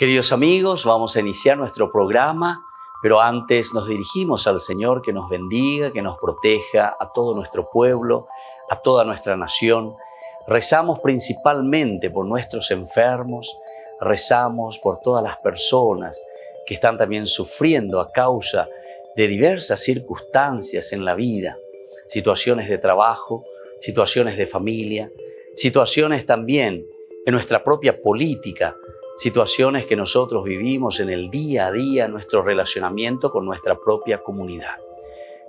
Queridos amigos, vamos a iniciar nuestro programa, pero antes nos dirigimos al Señor que nos bendiga, que nos proteja a todo nuestro pueblo, a toda nuestra nación. Rezamos principalmente por nuestros enfermos, rezamos por todas las personas que están también sufriendo a causa de diversas circunstancias en la vida, situaciones de trabajo, situaciones de familia, situaciones también en nuestra propia política, situaciones que nosotros vivimos en el día a día, nuestro relacionamiento con nuestra propia comunidad.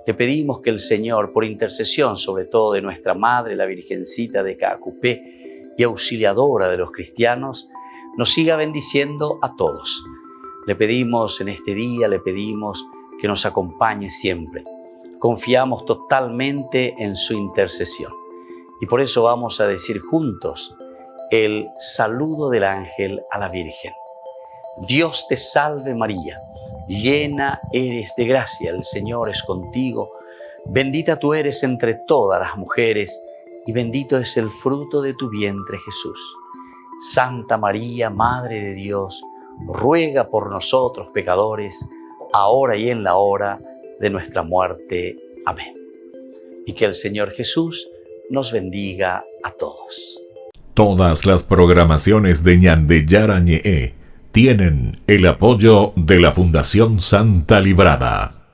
Le pedimos que el Señor, por intercesión sobre todo de nuestra Madre, la Virgencita de Caacupé y auxiliadora de los cristianos, nos siga bendiciendo a todos. Le pedimos en este día, le pedimos que nos acompañe siempre. Confiamos totalmente en su intercesión. Y por eso vamos a decir juntos el saludo del ángel a la Virgen. Dios te salve María, llena eres de gracia, el Señor es contigo. Bendita tú eres entre todas las mujeres y bendito es el fruto de tu vientre Jesús. Santa María, Madre de Dios, ruega por nosotros pecadores, ahora y en la hora de nuestra muerte. Amén. Y que el Señor Jesús nos bendiga a todos. Todas las programaciones de Ñandeyara Ñe'e tienen el apoyo de la Fundación Santa Librada.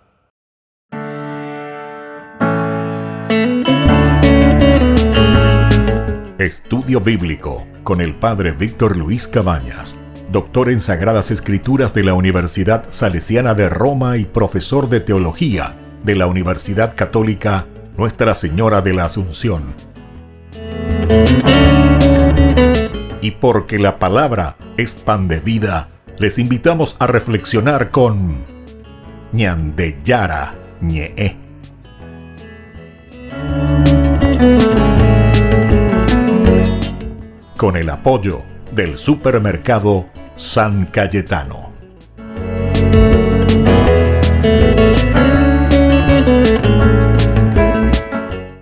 Estudio Bíblico con el Padre Víctor Luis Cabañas, doctor en Sagradas Escrituras de la Universidad Salesiana de Roma y profesor de Teología de la Universidad Católica Nuestra Señora de la Asunción. Y porque la palabra es pan de vida, les invitamos a reflexionar con Ñandeyara Ñe'e. Con el apoyo del supermercado San Cayetano.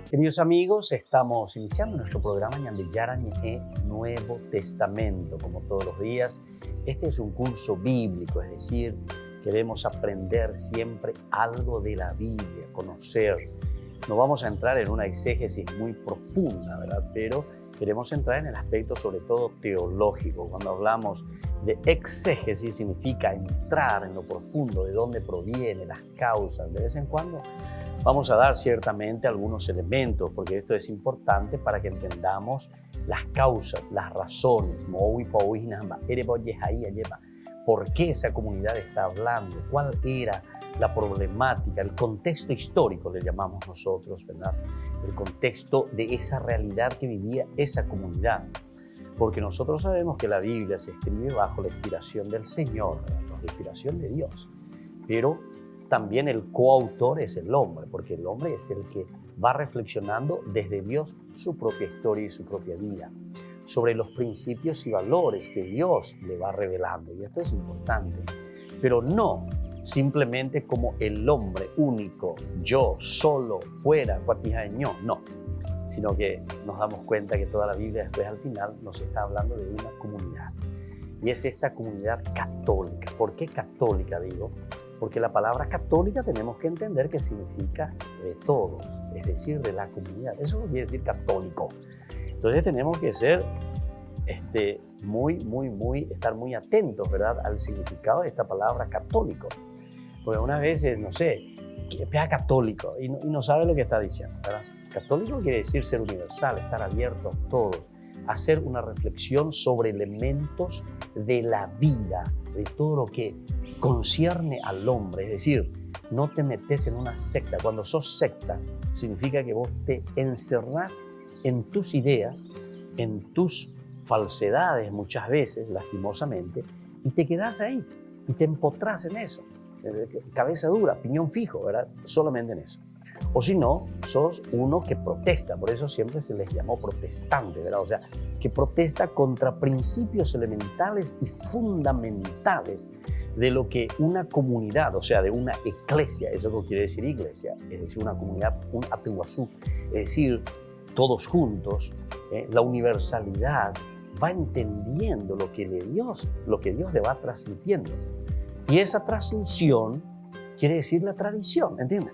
Queridos amigos, estamos iniciando nuestro programa Ñandeyara Ñe'e Nuevo Testamento, como todos los días. Este es un curso bíblico, es decir, queremos aprender siempre algo de la Biblia, conocer. No vamos a entrar en una exégesis muy profunda, ¿verdad? Pero queremos entrar en el aspecto sobre todo teológico. Cuando hablamos de exégesis significa entrar en lo profundo, de dónde proviene, las causas. De vez en cuando vamos a dar ciertamente algunos elementos, porque esto es importante para que entendamos las causas, las razones. ¿Por qué esa comunidad está hablando? ¿Cuál era la problemática? El contexto histórico le llamamos nosotros, ¿verdad? El contexto de esa realidad que vivía esa comunidad. Porque nosotros sabemos que la Biblia se escribe bajo la inspiración del Señor, ¿verdad? Bajo la inspiración de Dios. Pero también el coautor es el hombre, porque el hombre es el que va reflexionando desde Dios su propia historia y su propia vida, sobre los principios y valores que Dios le va revelando. Y esto es importante, pero no simplemente como el hombre único, yo, solo, fuera, cuatijaño, no, sino que nos damos cuenta que toda la Biblia después al final nos está hablando de una comunidad. Y es esta comunidad católica. ¿Por qué católica digo? Porque la palabra católica tenemos que entender que significa de todos, es decir, de la comunidad. Eso no quiere decir católico. Entonces tenemos que ser estar muy atentos, ¿verdad?, al significado de esta palabra católico. Porque unas veces, no sé, pega católico y no sabe lo que está diciendo, ¿verdad? Católico quiere decir ser universal, estar abierto a todos, hacer una reflexión sobre elementos de la vida, de todo lo que concierne al hombre. Es decir, no te metes en una secta. Cuando sos secta, significa que vos te encerrás en tus ideas, en tus falsedades muchas veces, lastimosamente, y te quedás ahí y te empotrás en eso. Cabeza dura, piñón fijo, ¿verdad? Solamente en eso. O si no, sos uno que protesta, por eso siempre se les llamó protestante, ¿verdad? O sea, que protesta contra principios elementales y fundamentales de lo que una comunidad, o sea, de una eclesia, eso es lo que quiere decir iglesia, es decir, una comunidad, un atuazú, es decir, todos juntos, la universalidad va entendiendo lo que Dios le va transmitiendo. Y esa transmisión quiere decir la tradición, ¿entienden?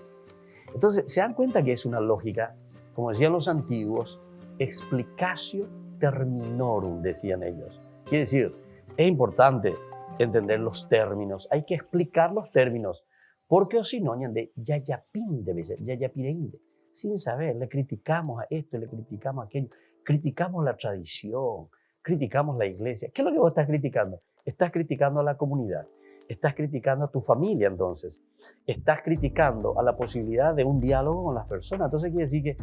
Entonces, se dan cuenta que es una lógica, como decían los antiguos, explicatio terminorum, decían ellos. Quiere decir, es importante entender los términos, hay que explicar los términos, porque o si no, yayapireinde, sin saber, le criticamos a esto, le criticamos a aquello, criticamos la tradición, criticamos la iglesia. ¿Qué es lo que vos estás criticando? Estás criticando a la comunidad, estás criticando a tu familia entonces, estás criticando a la posibilidad de un diálogo con las personas. Entonces quiere decir que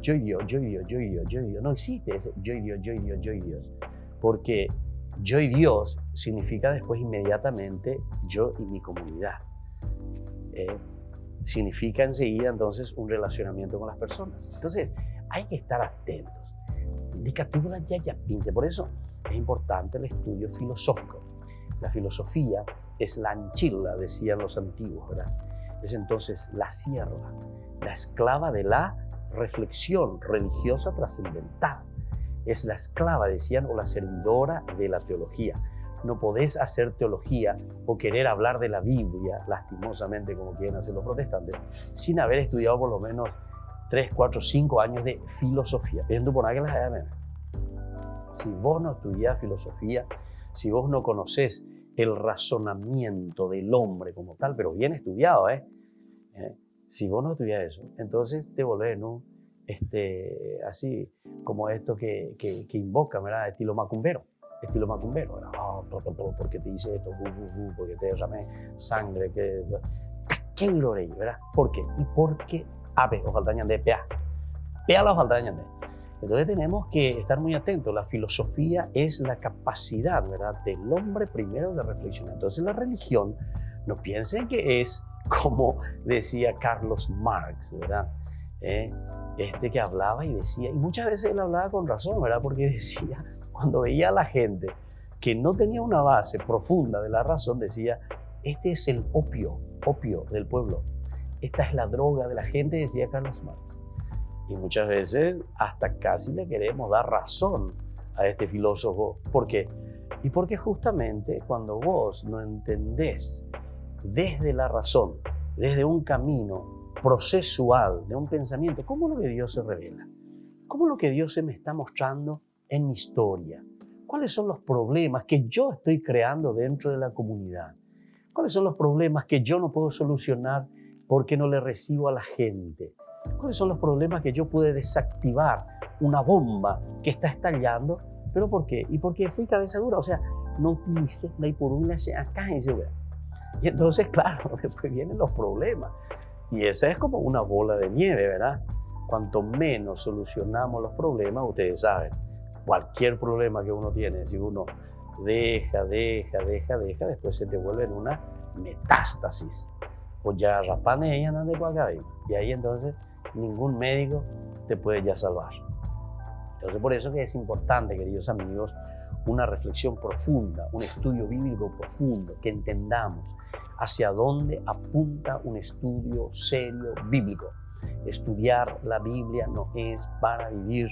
yo y Dios, no existe ese yo y Dios, porque yo y Dios significa después inmediatamente yo y mi comunidad. Significa enseguida entonces un relacionamiento con las personas. Entonces hay que estar atentos. Por eso es importante el estudio filosófico. La filosofía es la anchila, decían los antiguos, ¿verdad? Es entonces la sierva, la esclava de la reflexión religiosa trascendental. Es la esclava, decían, o la servidora de la teología. No podés hacer teología o querer hablar de la Biblia, lastimosamente como quieren hacer los protestantes, sin haber estudiado por lo menos 3, 4, 5 años de filosofía. Si vos no estudiás filosofía, si vos no conocés el razonamiento del hombre como tal, pero bien estudiado, si vos no estudiás eso, entonces te volvés así como esto que invoca, ¿verdad? Estilo macumbero, ¿verdad? Porque te hice esto, porque te derramé sangre, ¿qué virorey, verdad? ¿Por qué? Y porque ojalá de pea la ojalá. Entonces tenemos que estar muy atentos. La filosofía es la capacidad, ¿verdad?, del hombre primero de reflexionar. Entonces la religión, no piensen que es como decía Carlos Marx, ¿verdad? Que hablaba y decía, y muchas veces él hablaba con razón, ¿verdad? Porque decía, cuando veía a la gente que no tenía una base profunda de la razón, decía, este es el opio del pueblo. Esta es la droga de la gente, decía Carlos Marx. Y muchas veces hasta casi le queremos dar razón a este filósofo. ¿Por qué? Y porque justamente cuando vos no entendés desde la razón, desde un camino procesual, de un pensamiento, cómo lo que Dios se revela, cómo lo que Dios se me está mostrando en mi historia, cuáles son los problemas que yo estoy creando dentro de la comunidad, cuáles son los problemas que yo no puedo solucionar porque no le recibo a la gente, cuáles son los problemas que yo pude desactivar una bomba que está estallando, pero ¿por qué? Y porque fui cabeza dura, o sea, no utilicé la hipodula acá en ese lugar. Y entonces, claro, después vienen los problemas. Y esa es como una bola de nieve, ¿verdad? Cuanto menos solucionamos los problemas, ustedes saben, cualquier problema que uno tiene, si uno deja, después se te vuelve en una metástasis. Pues ya rapane ella no de acá. Y ahí entonces ningún médico te puede ya salvar. Entonces por eso que es importante, queridos amigos, una reflexión profunda, un estudio bíblico profundo, que entendamos hacia dónde apunta un estudio serio bíblico. Estudiar la Biblia no es para vivir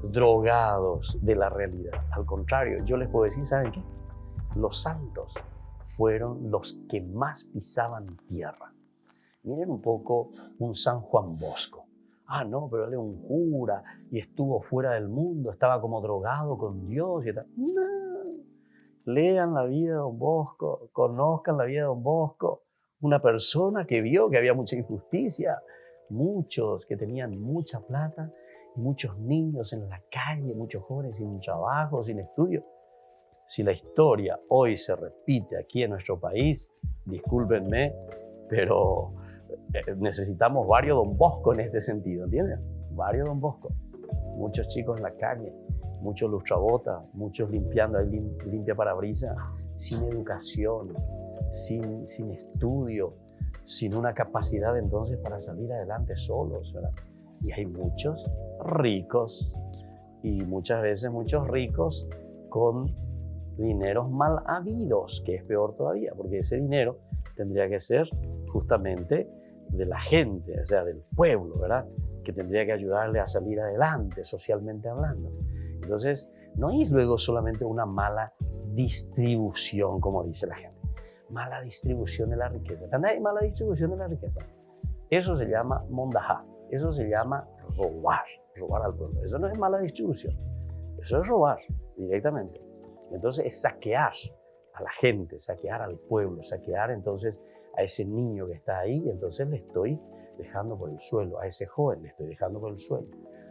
drogados de la realidad. Al contrario, yo les puedo decir, ¿saben qué? Los santos fueron los que más pisaban tierra. Miren un poco un San Juan Bosco. Ah, no, pero él es un cura y estuvo fuera del mundo, estaba como drogado con Dios y tal. No. Lean la vida de Don Bosco, conozcan la vida de Don Bosco, una persona que vio que había mucha injusticia, muchos que tenían mucha plata y muchos niños en la calle, muchos jóvenes sin trabajo, sin estudio. Si la historia hoy se repite aquí en nuestro país, discúlpenme, pero necesitamos varios Don Bosco en este sentido, ¿entienden? Varios Don Bosco. Muchos chicos en la calle, muchos lustrabotas, muchos limpiando ahí limpia parabrisas, sin educación, sin estudio, sin una capacidad entonces para salir adelante solos, ¿verdad? Y hay muchos ricos, y muchas veces muchos ricos con dineros mal habidos, que es peor todavía, porque ese dinero tendría que ser justamente de la gente, o sea, del pueblo, ¿verdad? Que tendría que ayudarle a salir adelante, socialmente hablando. Entonces, no es luego solamente una mala distribución, como dice la gente. Mala distribución de la riqueza. Cuando hay mala distribución de la riqueza, eso se llama mondajá, eso se llama robar al pueblo. Eso no es mala distribución, eso es robar directamente. Entonces es saquear a la gente, saquear al pueblo, saquear entonces a ese niño que está ahí, entonces le estoy dejando por el suelo, a ese joven le estoy dejando por el suelo,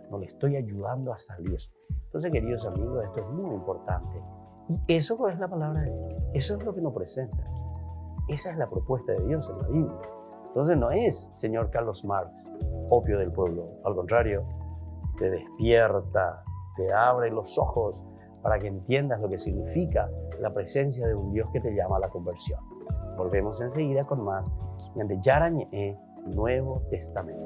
no le estoy ayudando a salir. Entonces, queridos amigos, esto es muy importante. Y eso es la palabra de Dios, eso es lo que nos presenta aquí. Esa es la propuesta de Dios en la Biblia. Entonces no es, señor Carlos Marx, opio del pueblo. Al contrario, te despierta, te abre los ojos para que entiendas lo que significa la presencia de un Dios que te llama a la conversión. Volvemos enseguida con más de Yarañe, Nuevo Testamento.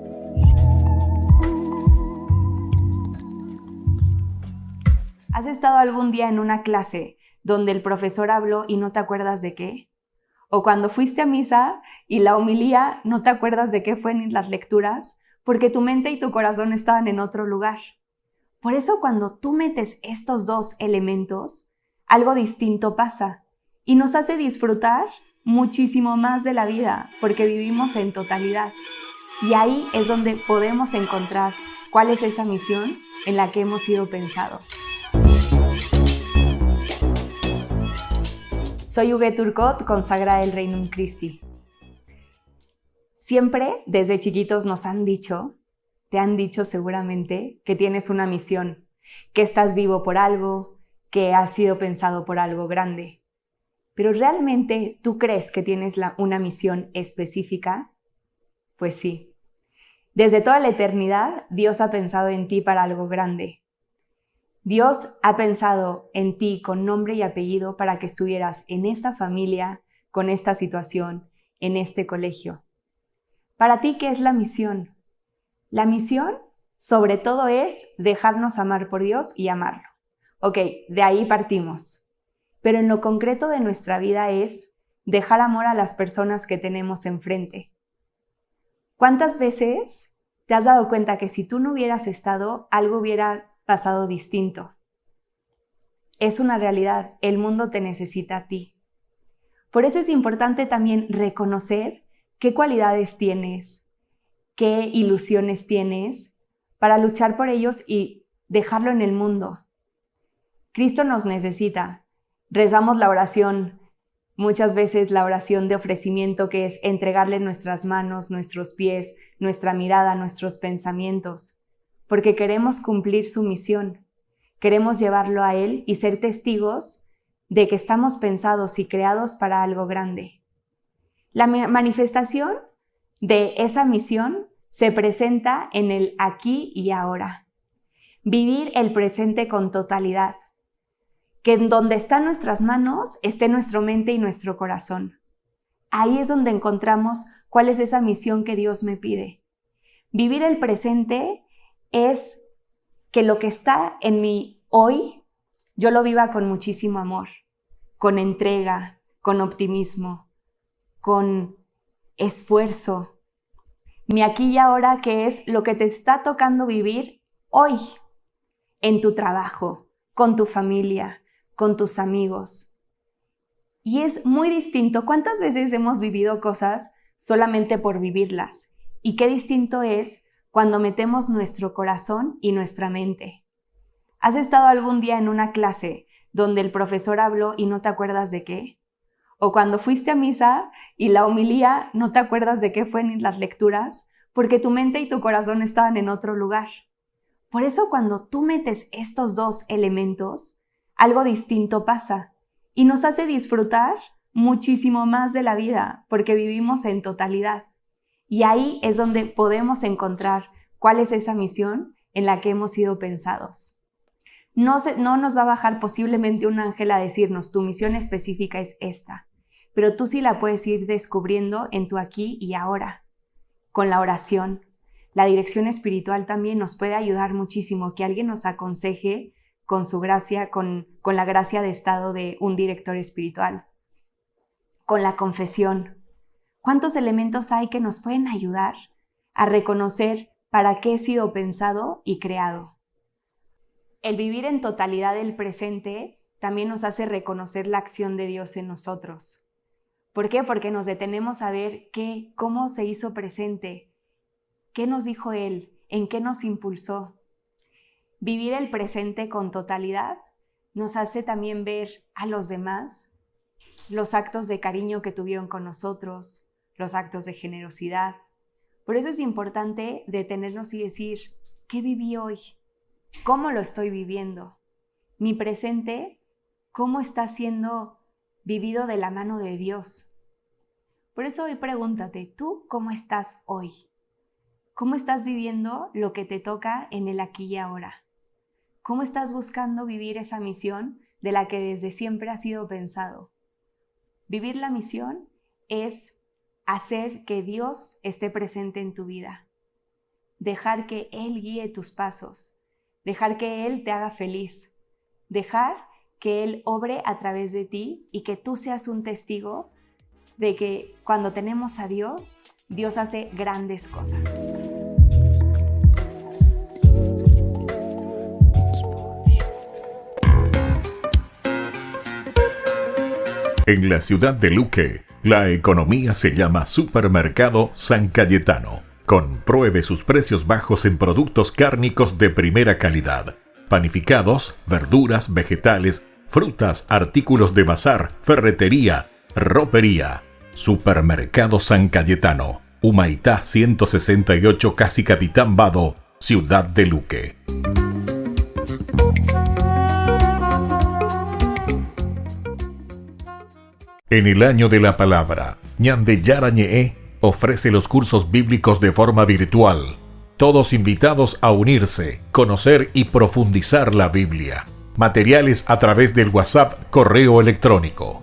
¿Has estado algún día en una clase donde el profesor habló y no te acuerdas de qué? ¿O cuando fuiste a misa y la homilía no te acuerdas de qué fue en las lecturas? Porque tu mente y tu corazón estaban en otro lugar. Por eso cuando tú metes estos dos elementos, algo distinto pasa y nos hace disfrutar muchísimo más de la vida porque vivimos en totalidad. Y ahí es donde podemos encontrar cuál es esa misión en la que hemos sido pensados. Soy Huguet Turcot, consagrada del Regnum Christi. Siempre, desde chiquitos nos han dicho, te han dicho seguramente, que tienes una misión, que estás vivo por algo, que has sido pensado por algo grande. ¿Pero realmente tú crees que tienes una misión específica? Pues sí. Desde toda la eternidad, Dios ha pensado en ti para algo grande. Dios ha pensado en ti con nombre y apellido para que estuvieras en esta familia, con esta situación, en este colegio. Para ti, ¿qué es la misión? La misión, sobre todo, es dejarnos amar por Dios y amarlo. Ok, de ahí partimos. Pero en lo concreto de nuestra vida es dejar amor a las personas que tenemos enfrente. ¿Cuántas veces te has dado cuenta que si tú no hubieras estado, algo hubiera pasado distinto? Es una realidad, el mundo te necesita a ti. Por eso es importante también reconocer qué cualidades tienes, qué ilusiones tienes, para luchar por ellos y dejarlo en el mundo. Cristo nos necesita. Rezamos la oración, muchas veces la oración de ofrecimiento, que es entregarle nuestras manos, nuestros pies, nuestra mirada, nuestros pensamientos, porque queremos cumplir su misión, queremos llevarlo a Él y ser testigos de que estamos pensados y creados para algo grande. La manifestación de esa misión se presenta en el aquí y ahora. Vivir el presente con totalidad. Que en donde están nuestras manos esté nuestra mente y nuestro corazón. Ahí es donde encontramos cuál es esa misión que Dios me pide. Vivir el presente es que lo que está en mí hoy, yo lo viva con muchísimo amor, con entrega, con optimismo, con esfuerzo. Mi aquí y ahora, que es lo que te está tocando vivir hoy, en tu trabajo, con tu familia, con tus amigos. Y es muy distinto. ¿Cuántas veces hemos vivido cosas solamente por vivirlas? Y qué distinto es cuando metemos nuestro corazón y nuestra mente. ¿Has estado algún día en una clase donde el profesor habló y no te acuerdas de qué? ¿O cuando fuiste a misa y la homilía no te acuerdas de qué fue en las lecturas? Porque tu mente y tu corazón estaban en otro lugar. Por eso cuando tú metes estos dos elementos, algo distinto pasa y nos hace disfrutar muchísimo más de la vida porque vivimos en totalidad. Y ahí es donde podemos encontrar cuál es esa misión en la que hemos sido pensados. No nos va a bajar posiblemente un ángel a decirnos tu misión específica es esta, pero tú sí la puedes ir descubriendo en tu aquí y ahora, con la oración. La dirección espiritual también nos puede ayudar muchísimo, que alguien nos aconseje con su gracia, con la gracia de estado de un director espiritual. Con la confesión. ¿Cuántos elementos hay que nos pueden ayudar a reconocer para qué he sido pensado y creado? El vivir en totalidad el presente también nos hace reconocer la acción de Dios en nosotros. ¿Por qué? Porque nos detenemos a ver cómo se hizo presente, qué nos dijo Él, en qué nos impulsó. Vivir el presente con totalidad nos hace también ver a los demás, los actos de cariño que tuvieron con nosotros, los actos de generosidad. Por eso es importante detenernos y decir, ¿qué viví hoy? ¿Cómo lo estoy viviendo? Mi presente, ¿cómo está siendo vivido de la mano de Dios? Por eso hoy pregúntate, ¿tú cómo estás hoy? ¿Cómo estás viviendo lo que te toca en el aquí y ahora? ¿Cómo estás buscando vivir esa misión de la que desde siempre ha sido pensado? Vivir la misión es hacer que Dios esté presente en tu vida. Dejar que Él guíe tus pasos. Dejar que Él te haga feliz. Dejar que Él obre a través de ti y que tú seas un testigo de que cuando tenemos a Dios, Dios hace grandes cosas. En la ciudad de Luque, la economía se llama Supermercado San Cayetano. Compruebe sus precios bajos en productos cárnicos de primera calidad. Panificados, verduras, vegetales, frutas, artículos de bazar, ferretería, ropería. Supermercado San Cayetano. Humaitá 168 Casi Capitán Vado, ciudad de Luque. En el año de la palabra, Ñande Yarañe'e ofrece los cursos bíblicos de forma virtual. Todos invitados a unirse, conocer y profundizar la Biblia. Materiales a través del WhatsApp, correo electrónico.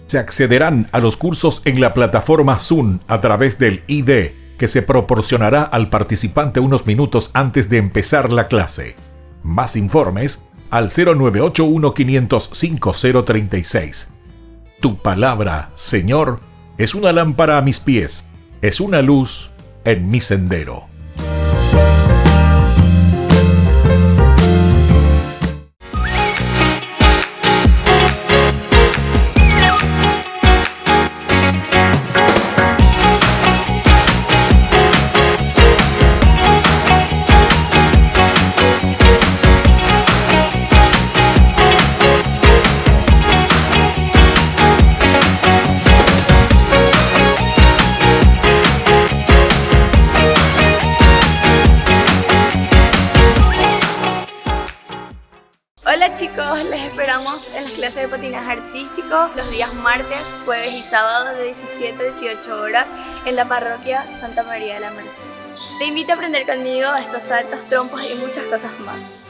Se accederán a los cursos en la plataforma Zoom a través del ID, que se proporcionará al participante unos minutos antes de empezar la clase. Más informes al 0981 505 036. Tu palabra, Señor, es una lámpara a mis pies, es una luz en mi sendero. Hola chicos, les esperamos en las clases de patinaje artístico los días martes, jueves y sábado de 17 a 18 horas en la parroquia Santa María de la Merced. Te invito a aprender conmigo estos saltos, trompos y muchas cosas más.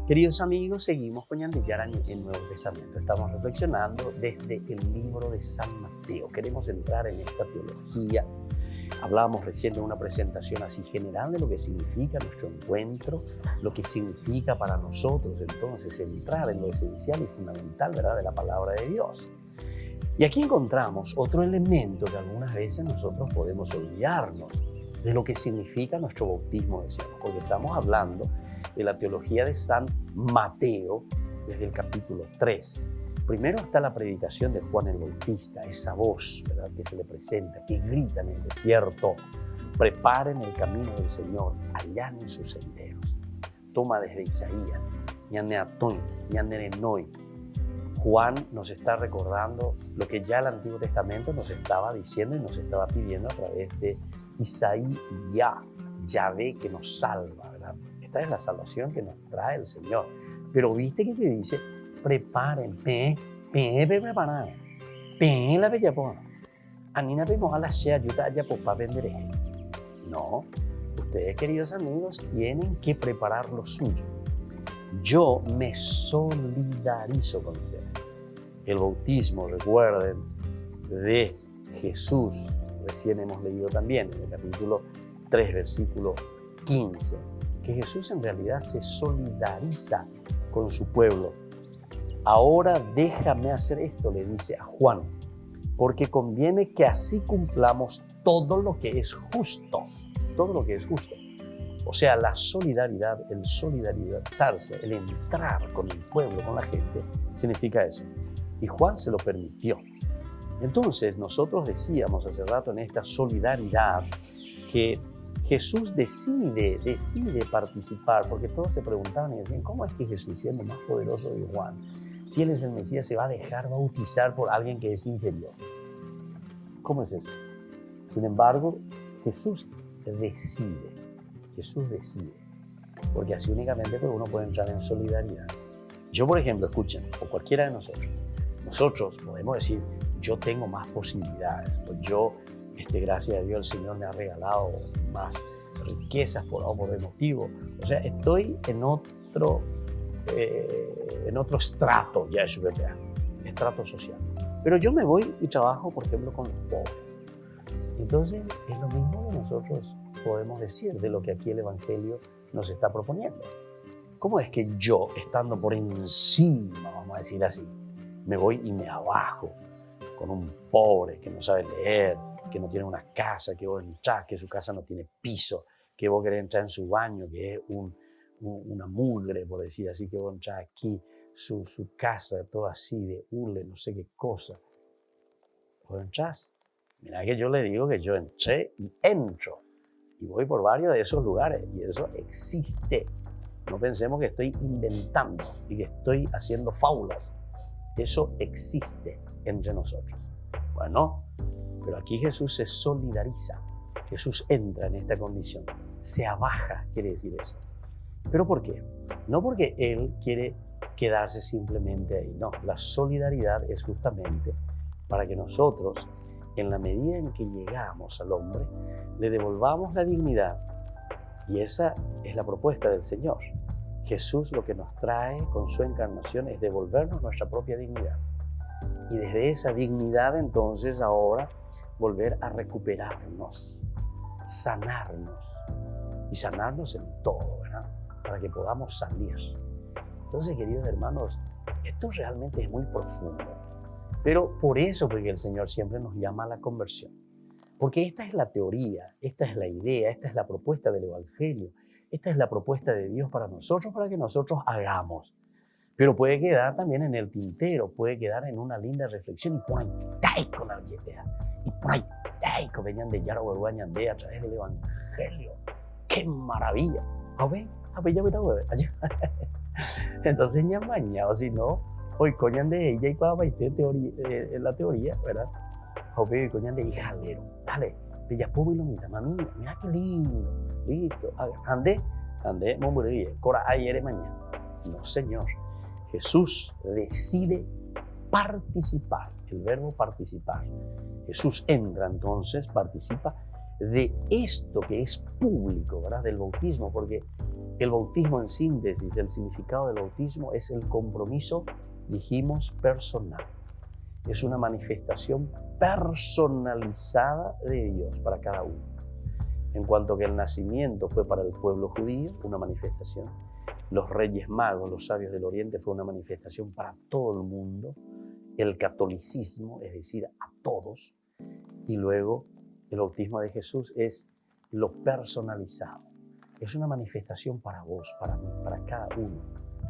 Queridos amigos, seguimos con Ñande Yarañe'e en el Nuevo Testamento. Estamos reflexionando desde el libro de San Mateo. Queremos entrar en esta teología. Hablábamos recién de una presentación así general de lo que significa nuestro encuentro, lo que significa para nosotros entonces entrar en lo esencial y fundamental, ¿verdad?, de la palabra de Dios. Y aquí encontramos otro elemento que algunas veces nosotros podemos olvidarnos de lo que significa nuestro bautismo, decíamos, porque estamos hablando de la teología de San Mateo desde el capítulo 3. Primero está la predicación de Juan el Bautista, esa voz, ¿verdad?, que se le presenta, que grita en el desierto: preparen el camino del Señor, allanen sus senderos. Toma desde Isaías, Ñande Atoy, Ñande Nenoy. Juan nos está recordando lo que ya el Antiguo Testamento nos estaba diciendo y nos estaba pidiendo a través de Isaías, Yahvé que nos salva, ¿verdad? Esta es la salvación que nos trae el Señor. Pero viste que te dice: preparen, preparar, la bella pona. Anina vemos a la sea ayuda ya por para vender. No, ustedes, queridos amigos, tienen que preparar lo suyo. Yo me solidarizo con ustedes. El bautismo, recuerden, de Jesús, recién hemos leído también en el capítulo 3, versículo 15, que Jesús en realidad se solidariza con su pueblo. Ahora déjame hacer esto, le dice a Juan, porque conviene que así cumplamos todo lo que es justo, todo lo que es justo. O sea, la solidaridad, el solidarizarse, el entrar con el pueblo, con la gente, significa eso. Y Juan se lo permitió. Entonces, nosotros decíamos hace rato en esta solidaridad que Jesús decide participar, porque todos se preguntaban y decían, ¿cómo es que Jesús, siendo más poderoso que Juan, si Él es el Mesías, se va a dejar bautizar por alguien que es inferior? ¿Cómo es eso? Sin embargo, Jesús decide, porque así únicamente pues, uno puede entrar en solidaridad. Yo, por ejemplo, escuchen, o cualquiera de nosotros podemos decir, yo tengo más posibilidades, pues yo, gracias a Dios, el Señor me ha regalado más riquezas por motivo. O sea, estoy en otro estrato, ya es estrato social. Pero yo me voy y trabajo, por ejemplo, con los pobres. Entonces, es lo mismo que nosotros podemos decir de lo que aquí el Evangelio nos está proponiendo. ¿Cómo es que yo, estando por encima, vamos a decir así, me voy y me abajo con un pobre que no sabe leer, que no tiene una casa, que vos entrás, que su casa no tiene piso, que vos querés entrar en su baño, que es una mugre, por decir así, que vos entrás aquí, su casa toda así de hule, no sé qué cosa. Vos entrás. Mirá que yo le digo que yo entré y entro. Y voy por varios de esos lugares y eso existe. No pensemos que estoy inventando y que estoy haciendo fábulas. Eso existe entre nosotros. Bueno, pero aquí Jesús se solidariza. Jesús entra en esta condición. Se abaja, quiere decir eso. ¿Pero por qué? No porque Él quiere quedarse simplemente ahí. No, la solidaridad es justamente para que nosotros, en la medida en que llegamos al hombre, le devolvamos la dignidad. Y esa es la propuesta del Señor. Jesús lo que nos trae con su encarnación es devolvernos nuestra propia dignidad. Y desde esa dignidad entonces ahora volver a recuperarnos, sanarnos. Y sanarnos en todo, ¿verdad? Para que podamos salir. Entonces, queridos hermanos, esto realmente es muy profundo. Pero por eso, porque el Señor siempre nos llama a la conversión. Porque esta es la teoría, esta es la idea, esta es la propuesta del Evangelio, esta es la propuesta de Dios para nosotros, para que nosotros hagamos. Pero puede quedar también en el tintero, puede quedar en una linda reflexión y por ahí con la yetea. Y por ahí con venían de Yaro Guañandé a través del Evangelio. ¡Qué maravilla! Entonces ya mañana, si no, hoy coñan de ella y cuando la teoría, ¿verdad? Hoy coñan de jalero. Dale, pilla pobre y lo mira, mami, mira qué lindo, listo. Ande, mombre, cora ayer mañana. No, Señor. Jesús decide participar, el verbo participar. Jesús entra entonces, participa de esto que es público, ¿verdad? Del bautismo, porque el bautismo en síntesis, el significado del bautismo es el compromiso, dijimos, personal. Es una manifestación personalizada de Dios para cada uno. En cuanto que el nacimiento fue para el pueblo judío, una manifestación. Los reyes magos, los sabios del oriente, fue una manifestación para todo el mundo. El catolicismo, es decir, a todos. Y luego el bautismo de Jesús es lo personalizado. Es una manifestación para vos, para mí, para cada uno,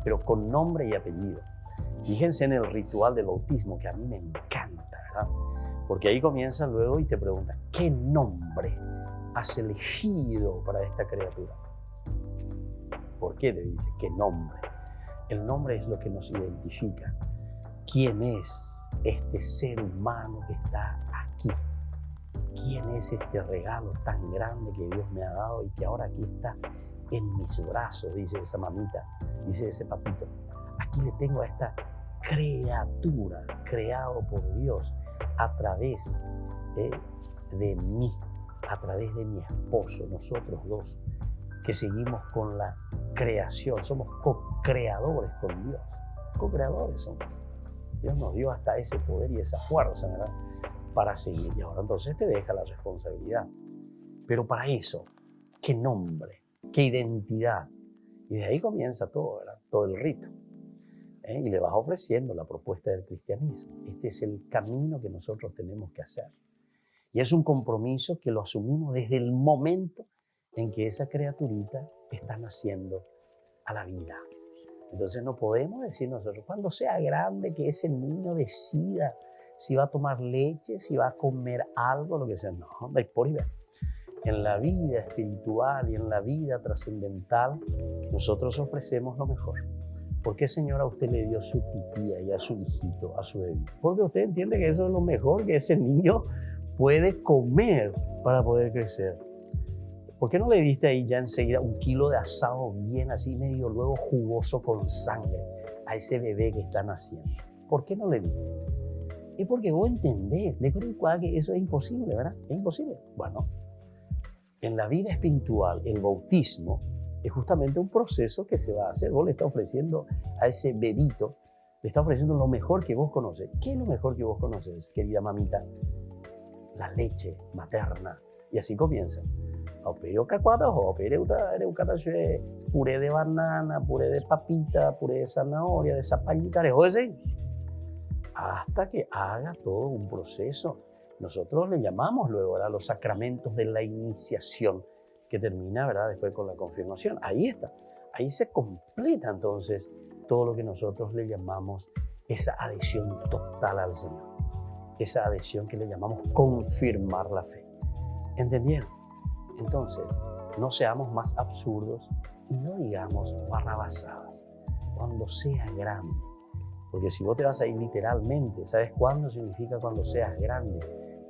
pero con nombre y apellido. Fíjense en el ritual del bautismo, que a mí me encanta, ¿verdad? Porque ahí comienza luego y te pregunta, ¿qué nombre has elegido para esta criatura? ¿Por qué te dice qué nombre? El nombre es lo que nos identifica. ¿Quién es este ser humano que está aquí? ¿Quién es este regalo tan grande que Dios me ha dado y que ahora aquí está en mis brazos? Dice esa mamita, dice ese papito. Aquí le tengo a esta criatura creado por Dios a través de mí, a través de mi esposo, nosotros dos, que seguimos con la creación, somos co-creadores con Dios, co-creadores somos. Dios nos dio hasta ese poder y esa fuerza, ¿verdad?, para seguir. Y ahora entonces te deja la responsabilidad. Pero para eso, ¿qué nombre? ¿Qué identidad? Y de ahí comienza todo, ¿verdad?, todo el rito. Y le vas ofreciendo la propuesta del cristianismo. Este es el camino que nosotros tenemos que hacer. Y es un compromiso que lo asumimos desde el momento en que esa criaturita está naciendo a la vida. Entonces no podemos decir nosotros, cuando sea grande, que ese niño decida si va a tomar leche, si va a comer algo, lo que sea. No, por ahí. En la vida espiritual y en la vida trascendental, nosotros ofrecemos lo mejor. ¿Por qué, Señor, a usted le dio su titía y a su hijito, a su bebito? Porque usted entiende que eso es lo mejor que ese niño puede comer para poder crecer. ¿Por qué no le diste ahí ya enseguida 1 kilo de asado bien así, medio luego jugoso con sangre a ese bebé que está naciendo? ¿Por qué no le diste? Es porque vos entendés, de acuerdo que eso es imposible, ¿verdad? Es imposible. Bueno, en la vida espiritual, el bautismo es justamente un proceso que se va a hacer. Vos le estás ofreciendo a ese bebito, le estás ofreciendo lo mejor que vos conoces. ¿Qué es lo mejor que vos conoces, querida mamita? La leche materna. Y así comienza. Puré de banana, puré de papita, puré de zanahoria, de zapallita, hasta que haga todo un proceso. Nosotros le llamamos luego, ¿verdad?, los sacramentos de la iniciación, que termina, ¿verdad?, después con la confirmación. Ahí está. Ahí se completa entonces todo lo que nosotros le llamamos esa adhesión total al Señor. Esa adhesión que le llamamos confirmar la fe. ¿Entendieron? Entonces, no seamos más absurdos y no digamos barrabasadas. Cuando sea grande. Porque si vos te vas a ir literalmente, ¿sabes cuándo significa cuando seas grande?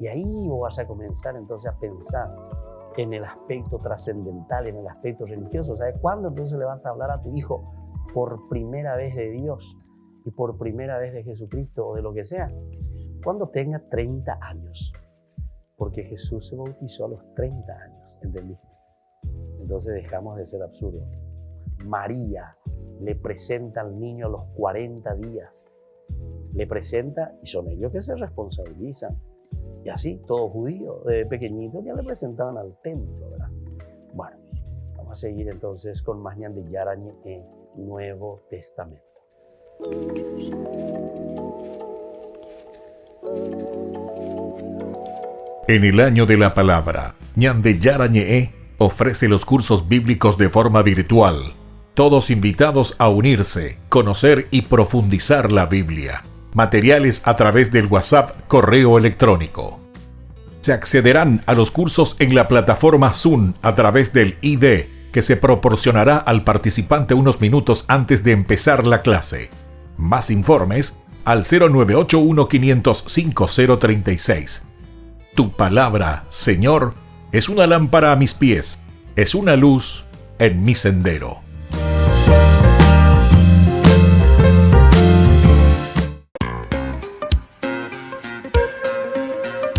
Y ahí vos vas a comenzar entonces a pensar en el aspecto trascendental, en el aspecto religioso. ¿Sabes cuándo entonces le vas a hablar a tu hijo por primera vez de Dios y por primera vez de Jesucristo o de lo que sea? Cuando tenga 30 años. Porque Jesús se bautizó a los 30 años, ¿entendiste? Entonces dejamos de ser absurdos. María le presenta al niño a los 40 días. Le presenta y son ellos que se responsabilizan. Y así, todos judíos, de pequeñitos, ya le presentaban al templo, ¿verdad? Bueno, vamos a seguir entonces con más Ñan de Yarañe en Nuevo Testamento. En el año de la palabra, Ñan de Yarañe ofrece los cursos bíblicos de forma virtual. Todos invitados a unirse, conocer y profundizar la Biblia. Materiales a través del WhatsApp, correo electrónico. Se accederán a los cursos en la plataforma Zoom a través del ID, que se proporcionará al participante unos minutos antes de empezar la clase. Más informes al 0981-500-5036. Tu palabra, Señor, es una lámpara a mis pies, es una luz en mi sendero.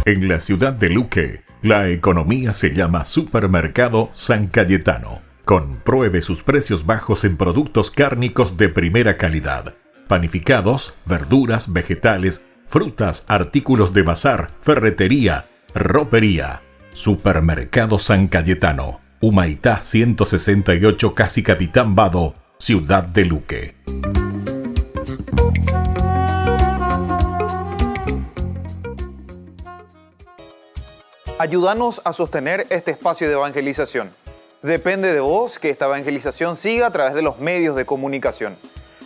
En la ciudad de Luque, la economía se llama Supermercado San Cayetano. Compruebe sus precios bajos en productos cárnicos de primera calidad. Panificados, verduras, vegetales, frutas, artículos de bazar, ferretería, ropería. Supermercado San Cayetano, Humaitá 168, Casi Capitán Vado, ciudad de Luque. Ayúdanos a sostener este espacio de evangelización. Depende de vos que esta evangelización siga a través de los medios de comunicación.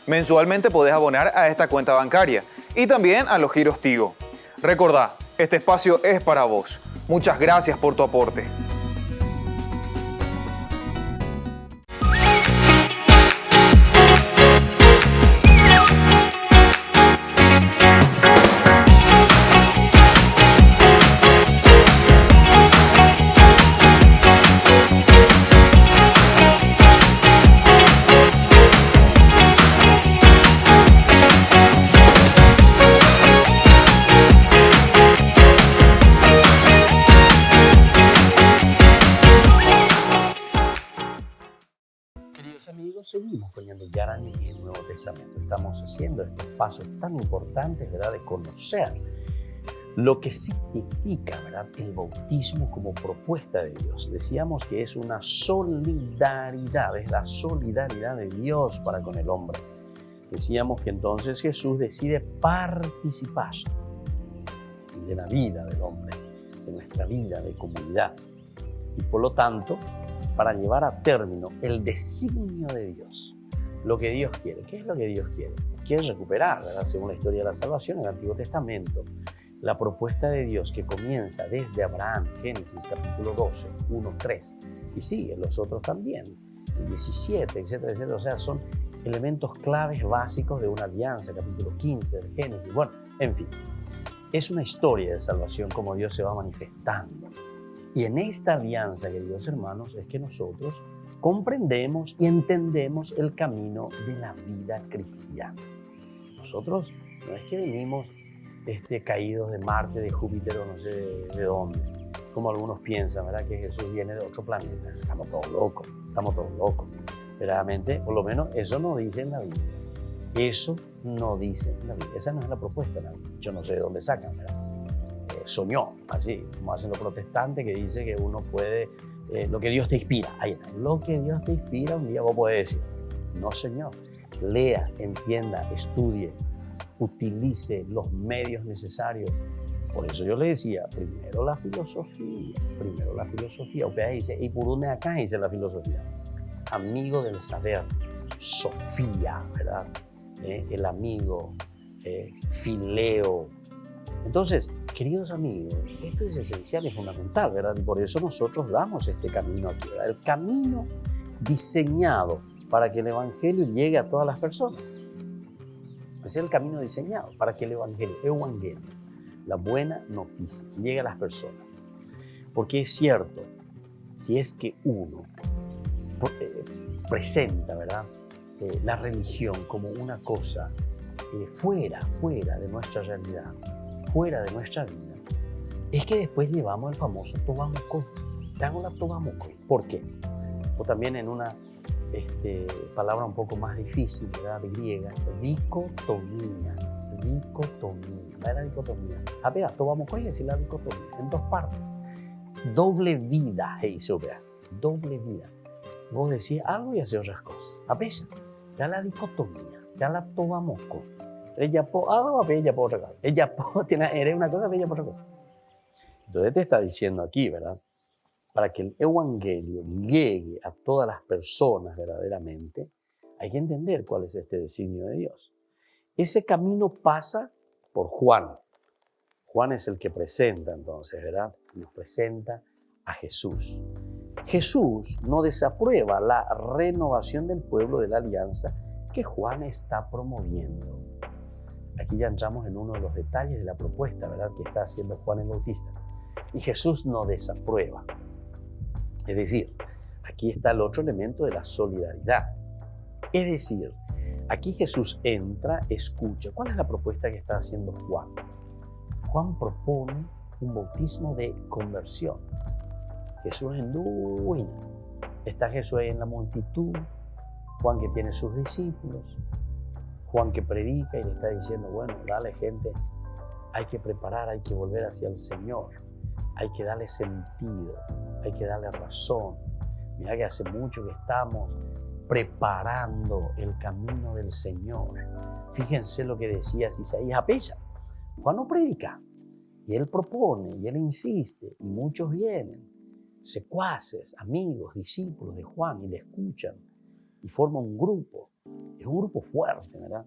Mensualmente podés abonar a esta cuenta bancaria y también a los giros Tigo. Recordá, este espacio es para vos. Muchas gracias por tu aporte. Seguimos con Ñan de Yarañe en el Nuevo Testamento. Estamos haciendo estos pasos tan importantes, ¿verdad?, de conocer lo que significa, ¿verdad?, el bautismo como propuesta de Dios. Decíamos que es una solidaridad, es la solidaridad de Dios para con el hombre. Decíamos que entonces Jesús decide participar de la vida del hombre, de nuestra vida de comunidad. Y por lo tanto, para llevar a término el designio de Dios, lo que Dios quiere. ¿Qué es lo que Dios quiere? Quiere recuperar, ¿verdad? Según la historia de la salvación en el Antiguo Testamento, la propuesta de Dios que comienza desde Abraham, Génesis capítulo 12, 1, 3, y sigue los otros también, el 17, etcétera, etcétera. O sea, son elementos claves básicos de una alianza, capítulo 15 del Génesis. Bueno, en fin, es una historia de salvación como Dios se va manifestando. Y en esta alianza, queridos hermanos, es que nosotros comprendemos y entendemos el camino de la vida cristiana. Nosotros no es que venimos caídos de Marte, de Júpiter o no sé de dónde, como algunos piensan, ¿verdad? Que Jesús viene de otro planeta. Estamos todos locos. Verdaderamente, por lo menos eso no dice en la Biblia. Eso no dice en la Biblia. Esa no es la propuesta en la Biblia. Yo no sé de dónde sacan, ¿verdad? Soñó, así como hacen los protestantes, que dice que uno puede, lo que Dios te inspira. Ahí está. Lo que Dios te inspira, un día vos podés decir. No, señor. Lea, entienda, estudie, utilice los medios necesarios. Por eso yo le decía, primero la filosofía. Usted dice, ¿y por dónde acá dice la filosofía? Amigo del saber, Sofía, ¿verdad? El amigo, Fileo. Entonces, queridos amigos, esto es esencial y fundamental, ¿verdad? Y por eso nosotros damos este camino aquí, ¿verdad? El camino diseñado para que el Evangelio llegue a todas las personas. Es el camino diseñado para que el Evangelio, la buena noticia, llegue a las personas. Porque es cierto, si es que uno presenta, ¿verdad? La religión como una cosa fuera de nuestra realidad, fuera de nuestra vida, es que después llevamos el famoso tobamocoy. Damos la tobamocoy. ¿Por qué? O también en una palabra un poco más difícil, ¿verdad? De griega, dicotomía. ¿Verdad? La dicotomía. A ver, tobamocoy es decir la dicotomía, en dos partes. Doble vida, doble vida. Vos decís algo y haces otras cosas. A veces, ya la dicotomía, ya la tobamocoy. Ella po algo, a ella po otra cosa. Ella po eres una cosa, a ella po otra cosa. Entonces te está diciendo aquí, ¿verdad? Para que el Evangelio llegue a todas las personas verdaderamente, hay que entender cuál es este designio de Dios. Ese camino pasa por Juan. Juan es el que presenta entonces, ¿verdad? Nos presenta a Jesús. Jesús no desaprueba la renovación del pueblo de la alianza que Juan está promoviendo. Aquí ya entramos en uno de los detalles de la propuesta, ¿verdad? Que está haciendo Juan el Bautista. Y Jesús no desaprueba. Es decir, aquí está el otro elemento de la solidaridad. Es decir, aquí Jesús entra, escucha. ¿Cuál es la propuesta que está haciendo Juan? Juan propone un bautismo de conversión. Jesús en duda. Está Jesús ahí en la multitud. Juan que tiene sus discípulos. Juan que predica y le está diciendo, bueno, dale gente, hay que preparar, hay que volver hacia el Señor. Hay que darle sentido, hay que darle razón. Mira que hace mucho que estamos preparando el camino del Señor. Fíjense lo que decía Isaías Apella. Juan no predica, y él propone, y él insiste, y muchos vienen, secuaces, amigos, discípulos de Juan, y le escuchan, y forman un grupo. Es un grupo fuerte, ¿verdad?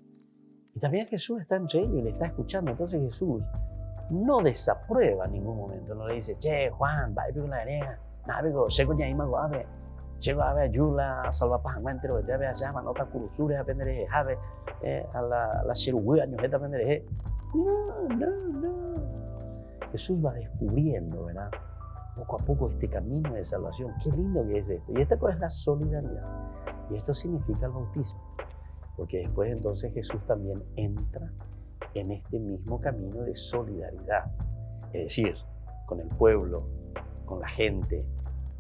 Y también Jesús está entre ellos y le está escuchando. Entonces Jesús no desaprueba en ningún momento, no le dice, che, Juan, va a ir con la arena, nada, llego ya y me guave, llego a ver ayuda, salva paz, entero, que te ve allá, manota curusures, aprender a la cheruguía, ñojeta, aprender. No. Jesús va descubriendo, ¿verdad? Poco a poco este camino de salvación. Qué lindo que es esto. Y esta cosa es la solidaridad. Y esto significa el bautismo. Porque después entonces Jesús también entra en este mismo camino de solidaridad. Es decir, con el pueblo, con la gente.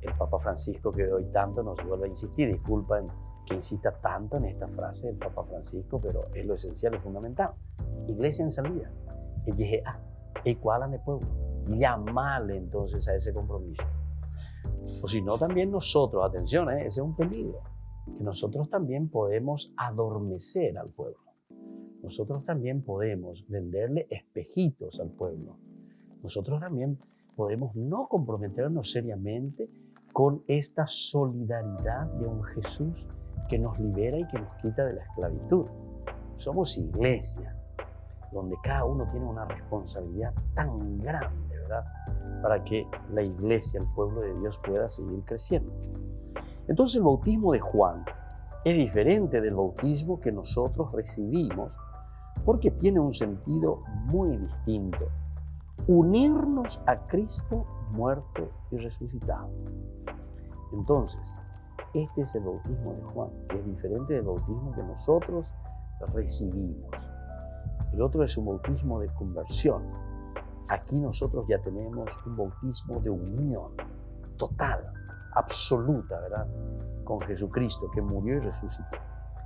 El Papa Francisco, que hoy tanto nos vuelve a insistir, disculpen que insista tanto en esta frase del Papa Francisco, pero es lo esencial y fundamental. Iglesia en salida. Ecualan de pueblo. Llamarle entonces a ese compromiso. O si no, también nosotros, atención, ese es un peligro, que nosotros también podemos adormecer al pueblo. nosotros también podemos venderle espejitos al pueblo. Nosotros también podemos no comprometernos seriamente con esta solidaridad de un Jesús que nos libera y que nos quita de la esclavitud. Somos iglesia, donde cada uno tiene una responsabilidad tan grande, ¿verdad? Para que la iglesia, el pueblo de Dios, pueda seguir creciendo. Entonces el bautismo de Juan es diferente del bautismo que nosotros recibimos porque tiene un sentido muy distinto. Unirnos a Cristo muerto y resucitado. Entonces, este es el bautismo de Juan, que es diferente del bautismo que nosotros recibimos. El otro es un bautismo de conversión. Aquí nosotros ya tenemos un bautismo de unión total, absoluta, ¿verdad? Con Jesucristo que murió y resucitó.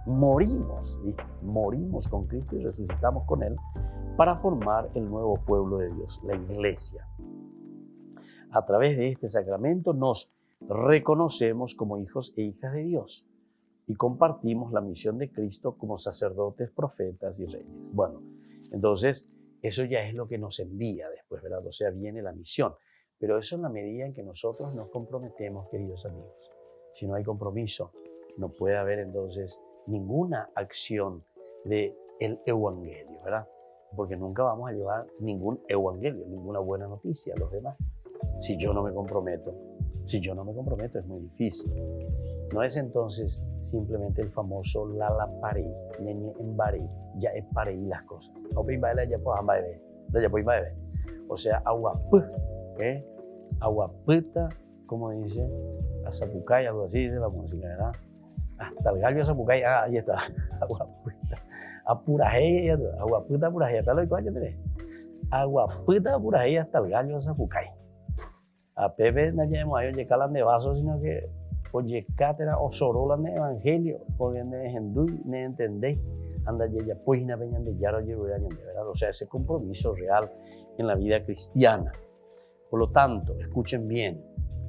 Morimos, ¿viste? Morimos con Cristo y resucitamos con Él para formar el nuevo pueblo de Dios, la iglesia. A través de este sacramento nos reconocemos como hijos e hijas de Dios y compartimos la misión de Cristo como sacerdotes, profetas y reyes. Bueno, entonces eso ya es lo que nos envía después, ¿verdad? O sea, viene la misión. Pero eso en la medida en que nosotros nos comprometemos, queridos amigos. Si no hay compromiso, no puede haber entonces ninguna acción del evangelio, ¿verdad? Porque nunca vamos a llevar ningún evangelio, ninguna buena noticia a los demás. Si yo no me comprometo es muy difícil. No es entonces simplemente el famoso lala parí, nene en barí, ya es parí las cosas. O sea, agua aguapita, como dice, a Zapucay, algo así dice la música, ¿verdad? Hasta el gallo de Zapucay, ahí está, aguapita. Apuraje, aguapita, apuraje, ¿está lo que tenés? Aguapita, apuraje, hasta el gallo de Zapucay. A Pepe no llevamos a ellos llegar de vaso, sino que oye, cátedra o sorola de evangelio, porque no entendéis, no entendéis, anda ya pues na peñan de yaro de verdad, o sea, ese compromiso real en la vida cristiana. Por lo tanto, escuchen bien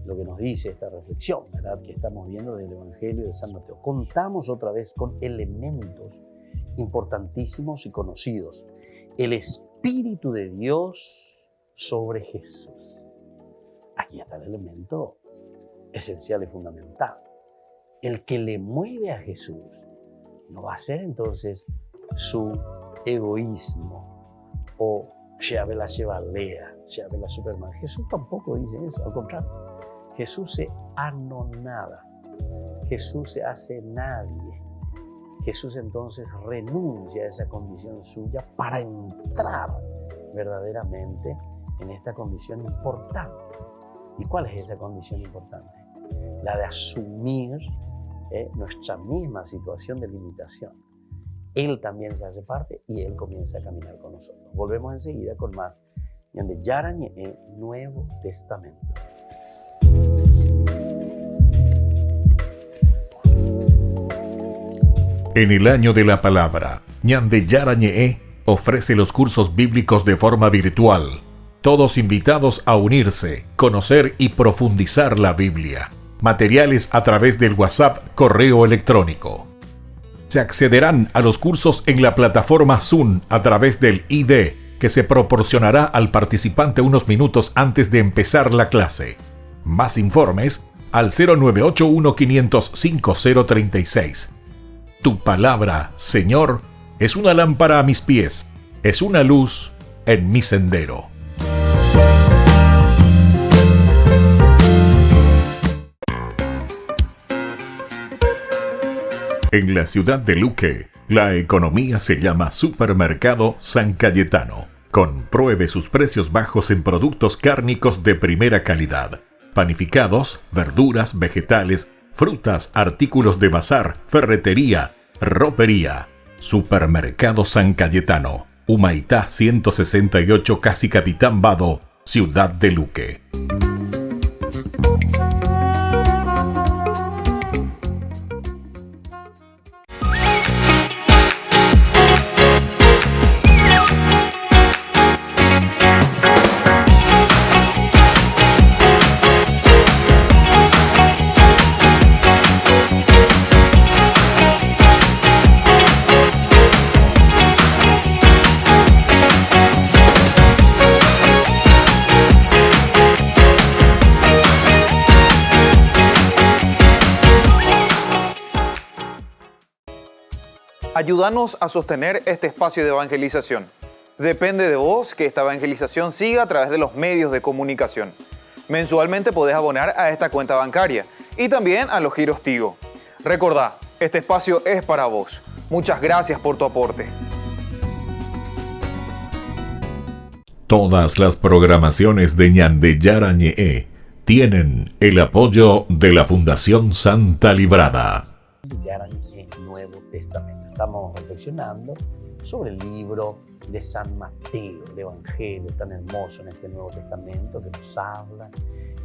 lo que nos dice esta reflexión, ¿verdad? Que estamos viendo del Evangelio de San Mateo. Contamos otra vez con elementos importantísimos y conocidos. El Espíritu de Dios sobre Jesús. Aquí está el elemento esencial y fundamental. El que le mueve a Jesús no va a ser entonces su egoísmo o la chevalea, la Superman. Jesús tampoco dice eso, al contrario. Jesús se anonada, Jesús se hace nadie. Jesús entonces renuncia a esa condición suya para entrar verdaderamente en esta condición importante. ¿Y cuál es esa condición importante? La de asumir nuestra misma situación de limitación. Él también se hace parte y Él comienza a caminar con nosotros. Volvemos enseguida con más de Yarañe en Nuevo Testamento. En el año de la palabra, Ñande Yarañe ofrece los cursos bíblicos de forma virtual. Todos invitados a unirse, conocer y profundizar la Biblia. Materiales a través del WhatsApp, correo electrónico. Se accederán a los cursos en la plataforma Zoom a través del ID, que se proporcionará al participante unos minutos antes de empezar la clase. Más informes al 0981-500-5036. Tu palabra, Señor, es una lámpara a mis pies, es una luz en mi sendero. En la ciudad de Luque, la economía se llama Supermercado San Cayetano. Compruebe sus precios bajos en productos cárnicos de primera calidad. Panificados, verduras, vegetales, frutas, artículos de bazar, ferretería, ropería. Supermercado San Cayetano. Humaitá 168, Casi Capitán Vado, ciudad de Luque. Ayúdanos a sostener este espacio de evangelización. Depende de vos que esta evangelización siga a través de los medios de comunicación. Mensualmente podés abonar a esta cuenta bancaria y también a los giros Tigo. Recordá, este espacio es para vos. Muchas gracias por tu aporte. Todas las programaciones de Ñande Yarañe tienen el apoyo de la Fundación Santa Librada. Yarañe, Nuevo Testamento. Estamos reflexionando sobre el libro de San Mateo, el Evangelio tan hermoso en este Nuevo Testamento que nos habla,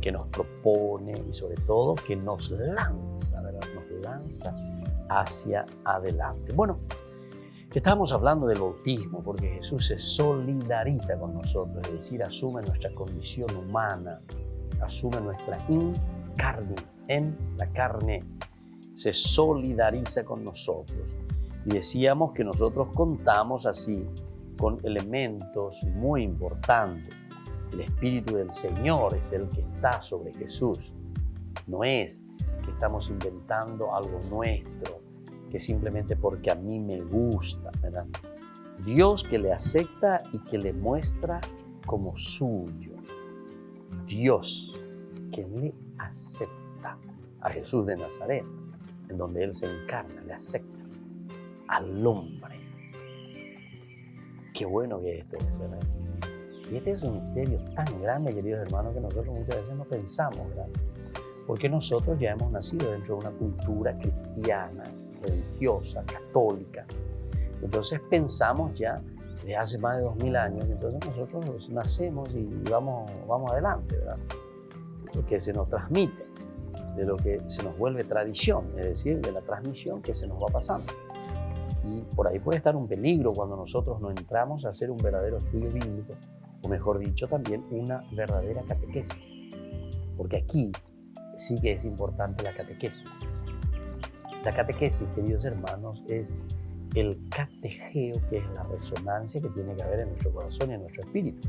que nos propone y sobre todo que nos lanza, ¿verdad? Nos lanza hacia adelante. Bueno, estábamos hablando del bautismo porque Jesús se solidariza con nosotros, es decir, asume nuestra condición humana, asume nuestra incarnis, en la carne, se solidariza con nosotros. Y decíamos que nosotros contamos así con elementos muy importantes. El Espíritu del Señor es el que está sobre Jesús. No es que estamos inventando algo nuestro, que simplemente porque a mí me gusta, ¿verdad? Dios que le acepta y que le muestra como suyo. Dios que le acepta a Jesús de Nazaret, en donde Él se encarna, le acepta al hombre. Qué bueno que esto es, ¿verdad? Y este es un misterio tan grande, queridos hermanos, que nosotros muchas veces no pensamos, ¿verdad? Porque nosotros ya hemos nacido dentro de una cultura cristiana, religiosa, católica. Entonces pensamos ya de hace más de 2000 años, entonces nosotros nacemos y vamos adelante, ¿verdad? Lo que se nos transmite, de lo que se nos vuelve tradición, es decir, de la transmisión que se nos va pasando. Y por ahí puede estar un peligro cuando nosotros no entramos a hacer un verdadero estudio bíblico, o mejor dicho, también una verdadera catequesis. Porque aquí sí que es importante la catequesis. La catequesis, queridos hermanos, es el catejeo, que es la resonancia que tiene que haber en nuestro corazón y en nuestro espíritu.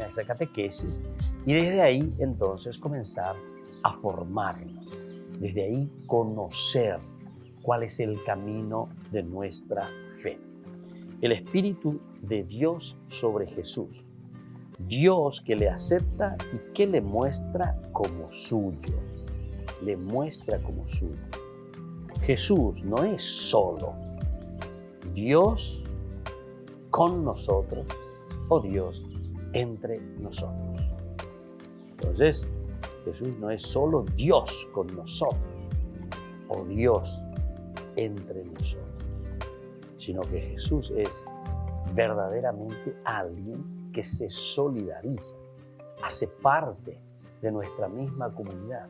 Esa catequesis, y desde ahí entonces comenzar a formarnos. Desde ahí conocer cuál es el camino de nuestra fe. El Espíritu de Dios sobre Jesús. Dios que le acepta y que le muestra como suyo. Le muestra como suyo. Jesús no es solo Dios con nosotros o Dios entre nosotros. Entonces, Jesús no es solo Dios con nosotros o Dios entre nosotros, sino que Jesús es verdaderamente alguien que se solidariza, hace parte de nuestra misma comunidad,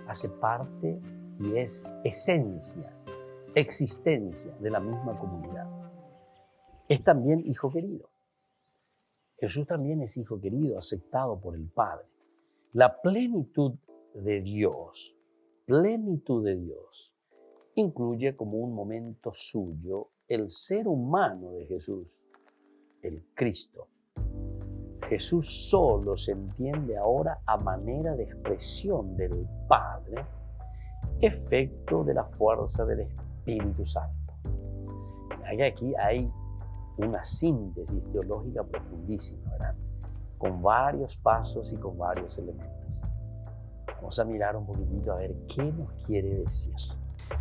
hace parte y es esencia, existencia de la misma comunidad. Es también hijo querido. Jesús también es hijo querido, aceptado por el Padre. La plenitud de Dios, incluye como un momento suyo el ser humano de Jesús, el Cristo. Jesús solo se entiende ahora a manera de expresión del Padre, efecto de la fuerza del Espíritu Santo. Aquí hay una síntesis teológica profundísima, ¿verdad? Con varios pasos y con varios elementos. Vamos a mirar un poquitito a ver qué nos quiere decir.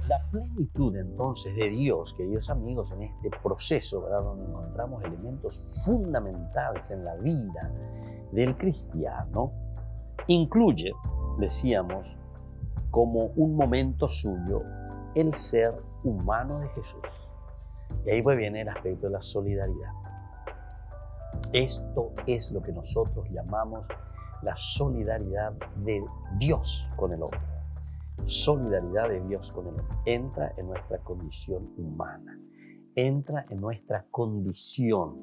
La plenitud entonces de Dios, queridos amigos, en este proceso, ¿verdad?, donde encontramos elementos fundamentales en la vida del cristiano, incluye, decíamos, como un momento suyo, el ser humano de Jesús. Y ahí pues viene el aspecto de la solidaridad. Esto es lo que nosotros llamamos la solidaridad de Dios con el hombre. Solidaridad de Dios con el hombre. Entra en nuestra condición humana. Entra en nuestra condición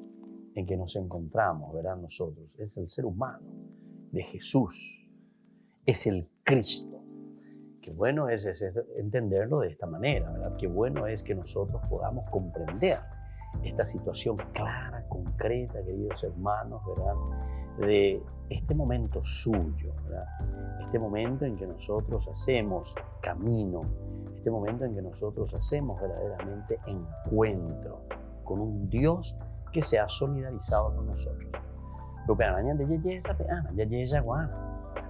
en que nos encontramos, ¿verdad? Nosotros. Es el ser humano de Jesús. Es el Cristo. Qué bueno es entenderlo de esta manera, ¿verdad? Qué bueno es que nosotros podamos comprender esta situación clara, concreta, concreta, queridos hermanos, ¿verdad? De este momento suyo, ¿verdad? Este momento en que nosotros hacemos camino, este momento en que nosotros hacemos verdaderamente encuentro con un Dios que se ha solidarizado con nosotros.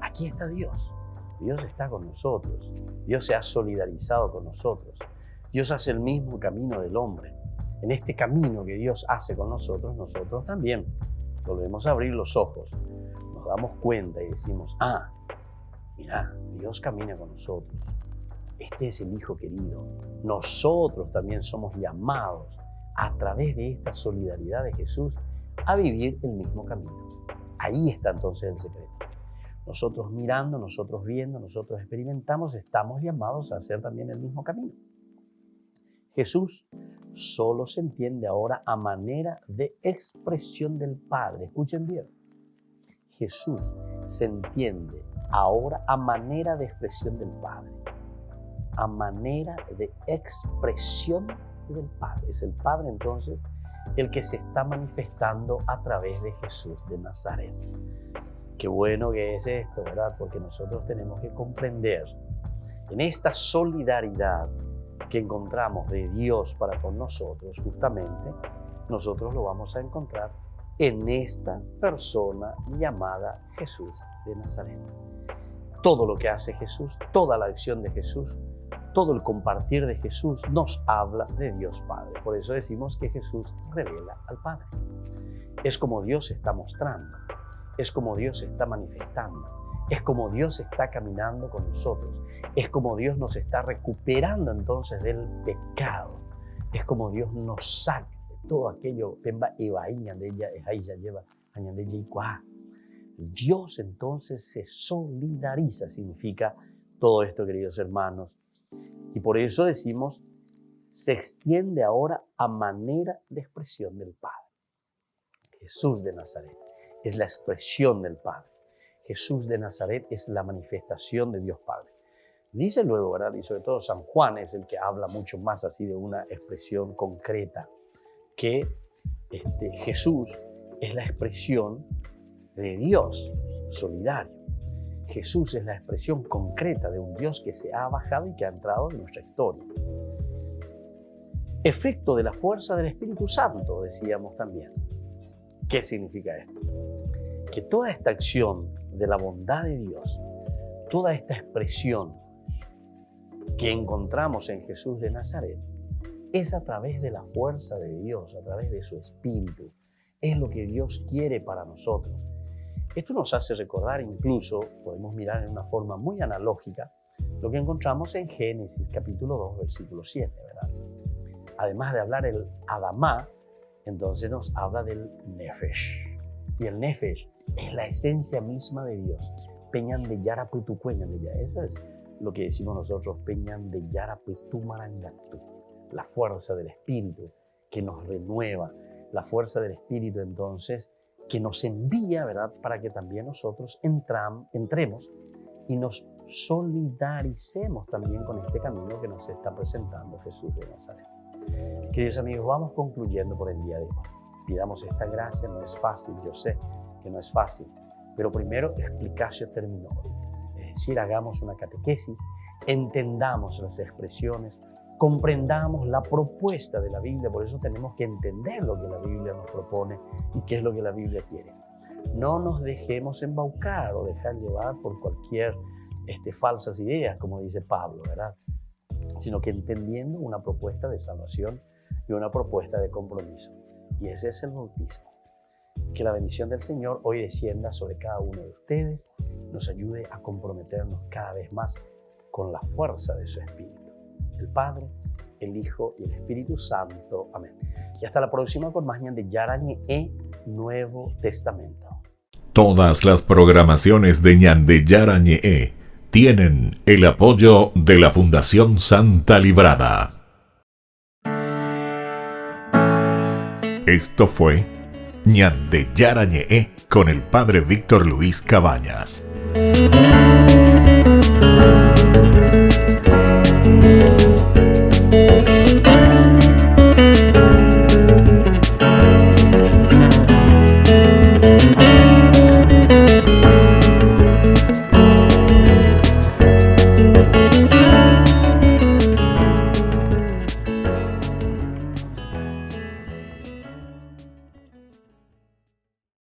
Aquí está Dios. Dios está con nosotros. Dios se ha solidarizado con nosotros. Dios hace el mismo camino del hombre. En este camino que Dios hace con nosotros, nosotros también volvemos a abrir los ojos. Nos damos cuenta y decimos, mira, Dios camina con nosotros. Este es el Hijo querido. Nosotros también somos llamados a través de esta solidaridad de Jesús a vivir el mismo camino. Ahí está entonces el secreto. Nosotros mirando, nosotros viendo, nosotros experimentamos, estamos llamados a hacer también el mismo camino. Jesús solo se entiende ahora a manera de expresión del Padre. Escuchen bien. Jesús se entiende ahora a manera de expresión del Padre. A manera de expresión del Padre. Es el Padre entonces el que se está manifestando a través de Jesús de Nazaret. Qué bueno que es esto, ¿verdad? Porque nosotros tenemos que comprender en esta solidaridad que encontramos de Dios para con nosotros, justamente, nosotros lo vamos a encontrar en esta persona llamada Jesús de Nazaret. Todo lo que hace Jesús, toda la acción de Jesús, todo el compartir de Jesús nos habla de Dios Padre. Por eso decimos que Jesús revela al Padre. Es como Dios se está mostrando, es como Dios se está manifestando. Es como Dios está caminando con nosotros. Es como Dios nos está recuperando entonces del pecado. Es como Dios nos saca de todo aquello. Dios entonces se solidariza, significa todo esto, queridos hermanos. Y por eso decimos, se extiende ahora a manera de expresión del Padre. Jesús de Nazaret es la expresión del Padre. Jesús de Nazaret es la manifestación de Dios Padre. Dice luego, ¿verdad? Y sobre todo San Juan es el que habla mucho más así de una expresión concreta, que Jesús es la expresión de Dios solidario. Jesús es la expresión concreta de un Dios que se ha bajado y que ha entrado en nuestra historia. Efecto de la fuerza del Espíritu Santo, decíamos también. ¿Qué significa esto? Que toda esta acción de la bondad de Dios, toda esta expresión que encontramos en Jesús de Nazaret, es a través de la fuerza de Dios, a través de su Espíritu. Es lo que Dios quiere para nosotros. Esto nos hace recordar incluso, podemos mirar en una forma muy analógica, lo que encontramos en Génesis capítulo 2, versículo 7, ¿verdad? Además de hablar el Adamá, entonces nos habla del Nefesh. Y el Nefesh es la esencia misma de Dios. Peñan de Yaraputu, Cueñan de Ya. Eso es lo que decimos nosotros, Peñan de Yaraputu Marangatu. La fuerza del Espíritu que nos renueva. La fuerza del Espíritu entonces que nos envía, ¿verdad? Para que también nosotros entremos y nos solidaricemos también con este camino que nos está presentando Jesús de Nazaret. Queridos amigos, vamos concluyendo por el día de hoy. Pidamos esta gracia, no es fácil, yo sé que no es fácil, pero primero explicatio terminorum, es decir, hagamos una catequesis, entendamos las expresiones, comprendamos la propuesta de la Biblia, por eso tenemos que entender lo que la Biblia nos propone y qué es lo que la Biblia quiere. No nos dejemos embaucar o dejar llevar por cualquier falsas ideas, como dice Pablo, ¿verdad? Sino que entendiendo una propuesta de salvación y una propuesta de compromiso. Y ese es el bautismo. Que la bendición del Señor hoy descienda sobre cada uno de ustedes, nos ayude a comprometernos cada vez más con la fuerza de su Espíritu. El Padre, el Hijo y el Espíritu Santo. Amén. Y hasta la próxima con más de Yarañe Nuevo Testamento. Todas las programaciones de Ñande Yarañe tienen el apoyo de la Fundación Santa Librada. Esto fue Ñande Yarañe con el Padre Víctor Luis Cabañas.